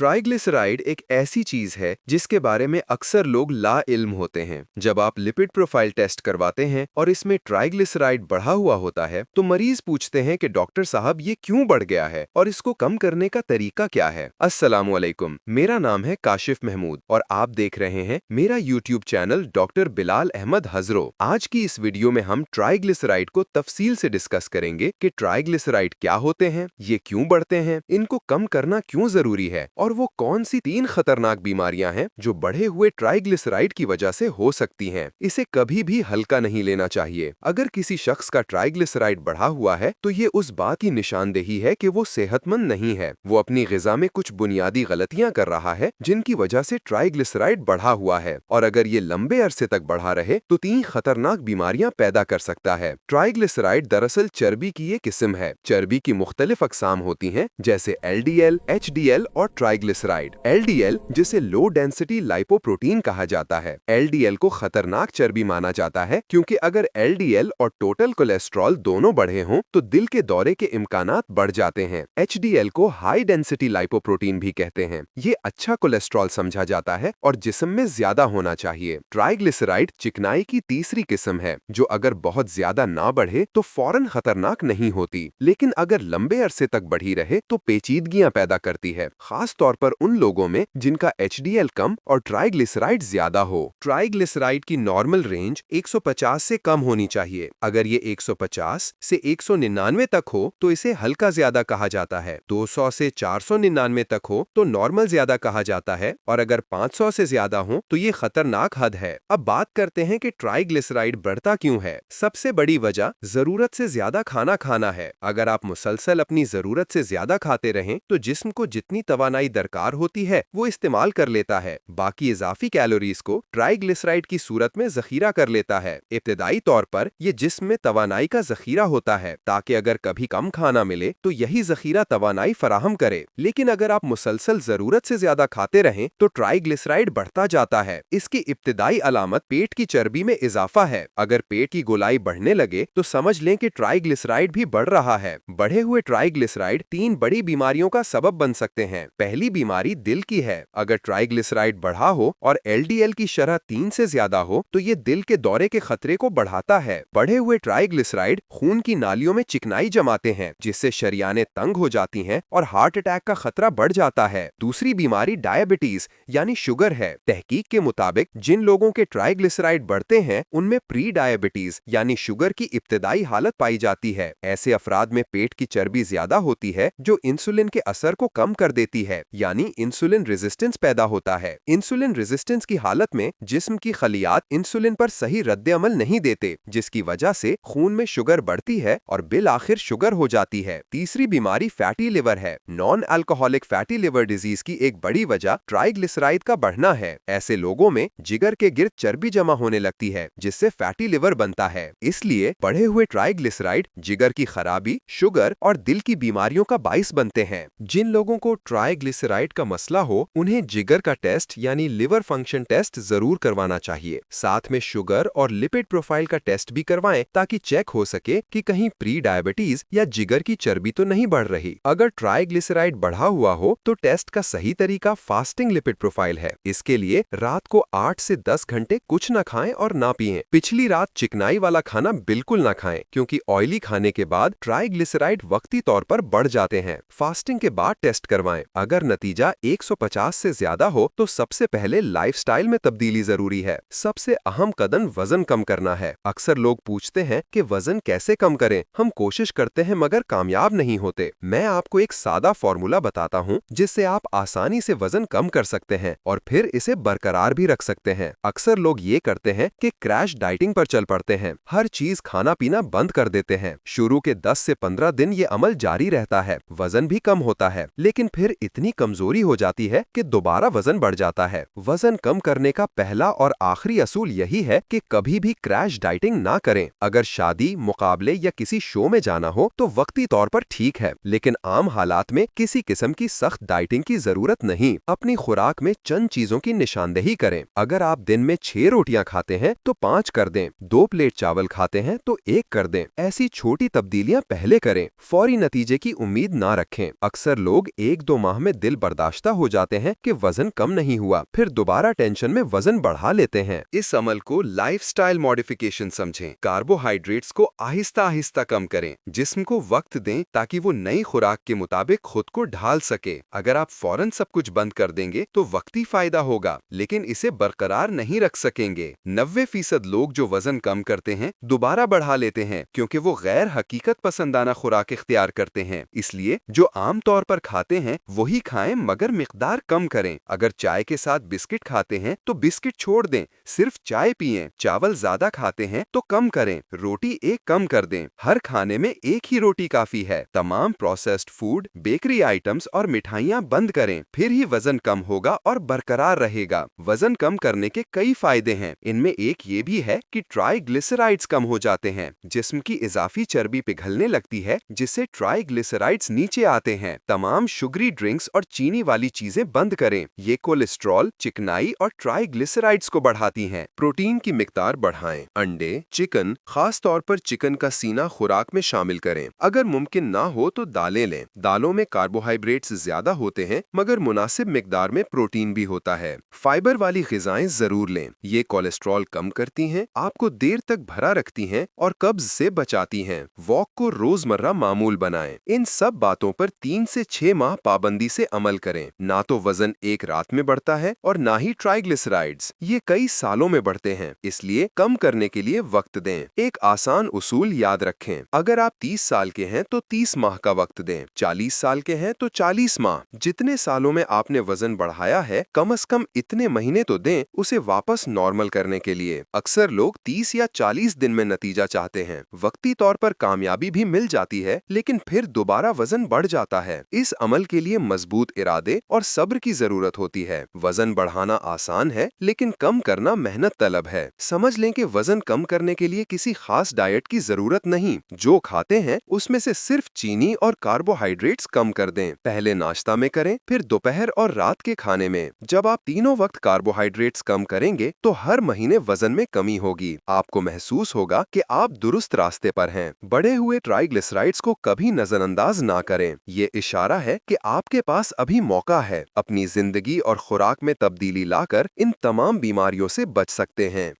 Triglyceride एक ऐसी चीज है जिसके बारे में अक्सर लोग लाइल्म होते हैं। जब आप लिपिड प्रोफाइल टेस्ट करवाते हैं और इसमें ट्राइग्लिसराइड बढ़ा हुआ होता है तो मरीज पूछते हैं कि डॉक्टर साहब ये क्यों बढ़ गया है और इसको कम करने का तरीका क्या है। अस्सलामुअलैकुम, मेरा नाम है काशिफ महमूद और आप देख रहे हैं मेरा YouTube channel doctor Bilal Ahmed Hazro. आज की इस वीडियो में हम ट्राइग्लिसराइड को तफसील से डिस्कस करेंगे कि ट्राइग्लिसराइड क्या होते हैं, ये क्यों बढ़ते हैं, इनको कम करना क्यों जरूरी है और वो कौन सी 3 खतरनाक बीमारियां हैं जो बढ़े हुए ट्राइग्लिसराइड की वजह से हो सकती हैं। इसे कभी भी हल्का नहीं लेना चाहिए। अगर किसी शख्स का ट्राइग्लिसराइड बढ़ा हुआ है तो ये उस बात की निशानदेही है कि वो सेहतमंद नहीं है। वो अपनी ग़िज़ा में कुछ बुनियादी गलतियां कर रहा है जिनकी वजह से ट्राइग्लिसराइड बढ़ा हुआ है और अगर ये लंबे अरसे तक बढ़ा रहे तो 3 खतरनाक बीमारियां पैदा कर सकता है। ट्राइग्लिसराइड दरअसल चर्बी की एक किस्म है। चर्बी की मुख्तलिफ अक़साम होती हैं जैसे LDL, HDL और ट्राइग्लिसराइड। LDL जिसे लो डेंसिटी लाइपोप्रोटीन कहा जाता है। LDL को खतरनाक चर्बी माना जाता है क्योंकि अगर LDL और टोटल कोलेस्ट्रॉल दोनों बढ़े हों तो दिल के दौरे के इम्कानात बढ़ जाते हैं। HDL को हाई डेंसिटी लाइपोप्रोटीन भी कहते हैं। ये अच्छा कोलेस्ट्रॉल समझा जाता है और जिस्म में ज्यादा होना चाहिए। ट्राइग्लिसराइड चिकनाई की तीसरी किस्म है जो अगर बहुत ज्यादा ना बढ़े तो फौरन खतरनाक नहीं होती, लेकिन अगर लंबे अरसे तक बढ़ी रहे तो पेचीदगियां पैदा करती है, खास तौर पर उन लोगों में जिनका HDL कम और ट्राइग्लिसराइड ज्यादा हो। ट्राइग्लिसराइड की नॉर्मल रेंज 150 से कम होनी चाहिए। अगर ये 150 से 199 तक हो तो इसे हल्का ज्यादा कहा जाता है। 200 से 499 तक हो तो नॉर्मल ज्यादा कहा जाता है और अगर 500 से ज्यादा हो तो ये खतरनाक हद है। अब बात करते हैं कि ट्राइग्लिसराइड बढ़ता क्यों है। सबसे बड़ी वजह जरूरत से ज्यादा खाना खाना है। अगर आप मुसलसल अपनी जरूरत से ज्यादा खाते रहें तो जिस्म को जितनी तवानाई दरकार होती है वो इस्तेमाल कर लेता है। बाकी इजाफी कैलोरीज को ट्राइग्लिसराइड की सूरत में जखीरा कर लेता है। इब्तिदाई तौर पर ये जिस्म में तवानाई का जखीरा होता है ताकि अगर कभी कम खाना मिले तो यही जखीरा तवानाई फराहम करे। लेकिन अगर आप मुसलसल जरूरत से ज्यादा खाते रहें तो ट्राइग्लिसराइड बढ़ता जाता है। इसकी इब्तिदाई अलामत पेट की चर्बी में इजाफा है। अगर पेट की गोलाई बढ़ने लगे तो समझ लें कि ट्राइग्लिसराइड भी बढ़ रहा है। बढ़े हुए ट्राइग्लिसराइड 3 बड़ी बीमारियों का सबब बन सकते हैं। पहली बीमारी दिल की है। अगर ट्राइग्लिसराइड बढ़ा हो और LDL की शरह 3 से ज्यादा हो तो ये दिल के दौरे के खतरे को बढ़ाता है। बढ़े हुए ट्राइग्लिसराइड खून की नालियों में चिकनाई जमाते हैं जिससे शरियानें तंग हो जाती हैं और हार्ट अटैक का खतरा बढ़ जाता है। दूसरी बीमारी डायबिटीज यानी शुगर है। तहकीक के मुताबिक जिन लोगों के ट्राइग्लिसराइड बढ़ते हैं उनमें प्री डायबिटीज यानी शुगर की इब्तिदाई हालत पाई जाती है। ऐसे अफराद में पेट की चर्बी ज्यादा होती है जो इंसुलिन के असर को कम कर देती है, यानी इंसुलिन रेजिस्टेंस पैदा होता है। इंसुलिन रेजिस्टेंस की हालत में जिस्म की खलियात इंसुलिन पर सही रद्द-ए-अमल नहीं देते जिसकी वजह से खून में शुगर बढ़ती है और बिल आखिर शुगर हो जाती है। तीसरी बीमारी फैटी लिवर है। Non alcoholic fatty liver disease की एक बड़ी वजह ट्राइग्लिसराइड का बढ़ना है। ऐसे लोगों में जिगर के गिर्द चर्बी जमा होने लगती है जिससे फैटी लिवर बनता है। इसलिए बढ़े हुए ट्राइग्लिसराइड जिगर की खराबी, शुगर और दिल की बीमारियों का बाइस बनते हैं। जिन लोगों को ट्राइग्लिसराइड का मसला हो उन्हें जिगर का टेस्ट यानी लिवर फंक्शन टेस्ट जरूर करवाना चाहिए। साथ में शुगर और लिपिड प्रोफाइल का टेस्ट भी करवाएं ताकि चेक हो सके कि कहीं प्री डायबिटीज या जिगर की चर्बी तो नहीं बढ़ रही। अगर ट्राइग्लिसराइड बढ़ा हुआ हो तो टेस्ट का सही तरीका फास्टिंग लिपिड प्रोफाइल है। इसके लिए रात को 8 से 10 घंटे कुछ न खाएं और ना पिएं। पिछली रात चिकनाई वाला खाना बिल्कुल ना खाएं क्योंकि ऑयली खाने के बाद ट्राइग्लिसराइड वक्ती तौर पर बढ़ जाते हैं। फास्टिंग के बाद टेस्ट करवाएं। अगर नतीजा 150 से ज्यादा हो तो सबसे पहले लाइफस्टाइल में तब्दीली जरूरी है। सबसे अहम कदम वजन कम करना है। अक्सर लोग पूछते हैं कि वजन कैसे कम करें। हम कोशिश करते हैं मगर कामयाब नहीं होते। मैं आपको एक सादा फॉर्मूला बताता हूं जिससे आप आसानी से वजन कम कर सकते हैं और फिर इसे बरकरार भी रख सकते हैं। अक्सर लोग ये करते हैं कि क्रैश डाइटिंग पर चल पड़ते हैं। हर चीज खाना पीना बंद कर देते हैं। शुरू के 10 से 15 दिन ये अमल जारी रहता है। वजन भी कम होता है लेकिन फिर इतनी कमजोरी हो जाती है कि दोबारा वजन बढ़ जाता है। वजन कम करने का पहला और आखिरी असूल यही है कि कभी भी क्रैश डाइटिंग ना करें। अगर शादी, मुकाबले या किसी शो में जाना हो तो वक्ती तौर पर ठीक है, लेकिन आम हालात में किसी किस्म की सख्त डाइटिंग की जरूरत नहीं। अपनी खुराक में चंद चीजों की निशानदेही करें। अगर आप दिन में 6 रोटियां खाते हैं तो 5 कर दें। 2 प्लेट चावल खाते हैं तो 1 कर दें। ऐसी छोटी तब्दीलियां पहले करें, फौरी नतीजे की उम्मीद ना रखें। अक्सर लोग 1-2 माह में दिल दिल बर्दाश्ता हो जाते हैं कि वजन कम नहीं हुआ, फिर दोबारा टेंशन में वजन बढ़ा लेते हैं। इस अमल को लाइफस्टाइल मॉडिफिकेशन समझें। कार्बोहाइड्रेट्स को आहिस्ता आहिस्ता कम करें, जिस्म को वक्त दें ताकि वो नई खुराक के मुताबिक खुद को ढाल सके। अगर आप फौरन सब कुछ बंद कर देंगे तो वक्ती फायदा होगा, लेकिन इसे बरकरार नहीं रख सकेंगे। 90% लोग जो वजन कम करते हैं दोबारा बढ़ा लेते हैं, क्योंकि वो गैर हकीकत पसंदाना खुराक इख्तियार करते हैं। इसलिए जो आम तौर पर खाते हैं वही खाएं, मगर मिकदार कम करें। अगर चाय के साथ बिस्किट खाते हैं तो बिस्किट छोड़ दें, सिर्फ चाय पिएं। चावल ज्यादा खाते हैं तो कम करें, रोटी एक कम कर दें। हर खाने में एक ही रोटी काफी है। तमाम प्रोसेस्ड फूड, बेकरी आइटम्स और मिठाइयाँ बंद करें, फिर ही वजन कम होगा और बरकरार रहेगा। वजन कम करने के कई फायदे हैं। इनमें एक ये भी है कि ट्राइग्लिसराइड्स कम हो जाते हैं। जिस्म की इजाफी चर्बी पिघलने लगती है, जिससे ट्राइग्लिसराइड्स नीचे आते हैं। तमाम शुगरी ड्रिंक्स और चीनी वाली चीजें बंद करें, ये कोलेस्ट्रॉल, चिकनाई और ट्राइग्लिसराइड्स को बढ़ाती हैं। प्रोटीन की मिकदार बढ़ाएं। अंडे, चिकन, खास तौर पर चिकन का सीना खुराक में शामिल करें। अगर मुमकिन ना हो तो दालें लें। दालों में कार्बोहाइड्रेट्स ज्यादा होते हैं, मगर मुनासिब मिकदार में प्रोटीन भी होता है। फाइबर वाली ग़िज़ाएं जरूर लें, ये कोलेस्ट्रॉल कम करती हैं, आपको देर तक भरा रखती हैं और कब्ज से बचाती हैं। वॉक को रोजमर्रा मामूल बनाएं। इन सब बातों पर 3 से 6 माह पाबंदी से अमल करें। ना तो वजन एक रात में बढ़ता है और ना ही ट्राइग्लिसराइड्स, ये कई सालों में बढ़ते हैं। इसलिए कम करने के लिए वक्त दें। एक आसान उसूल याद रखें, अगर आप 30 साल के हैं तो 30 माह का वक्त दें, 40 साल के हैं तो 40 माह। जितने सालों में आपने वजन बढ़ाया है, कम से कम इतने महीने तो दें उसे वापस नॉर्मल करने के लिए। अक्सर लोग 30 या 40 दिन में नतीजा चाहते हैं। वक्ती तौर पर कामयाबी भी मिल जाती है, लेकिन फिर दोबारा वजन बढ़ जाता है। इस अमल के लिए मजबूत इरादे और सब्र की जरूरत होती है। वजन बढ़ाना आसान है, लेकिन कम करना मेहनत तलब है। समझ लें कि वजन कम करने के लिए किसी खास डाइट की जरूरत नहीं। जो खाते हैं उसमें से सिर्फ चीनी और कार्बोहाइड्रेट्स कम कर दें। पहले नाश्ता में करें, फिर दोपहर और रात के खाने में। जब आप तीनों वक्त कार्बोहाइड्रेट्स कम करेंगे तो हर महीने वजन में कमी होगी। आपको महसूस होगा कि आप दुरुस्त रास्ते पर हैं। बढ़े हुए ट्राइग्लिसराइड्स को कभी नजरअंदाज ना करें। ये इशारा है कि आपके पास अभी मौका है। अपनी जिंदगी और खुराक में तब्दीली लाकर इन तमाम बीमारियों से बच सकते हैं।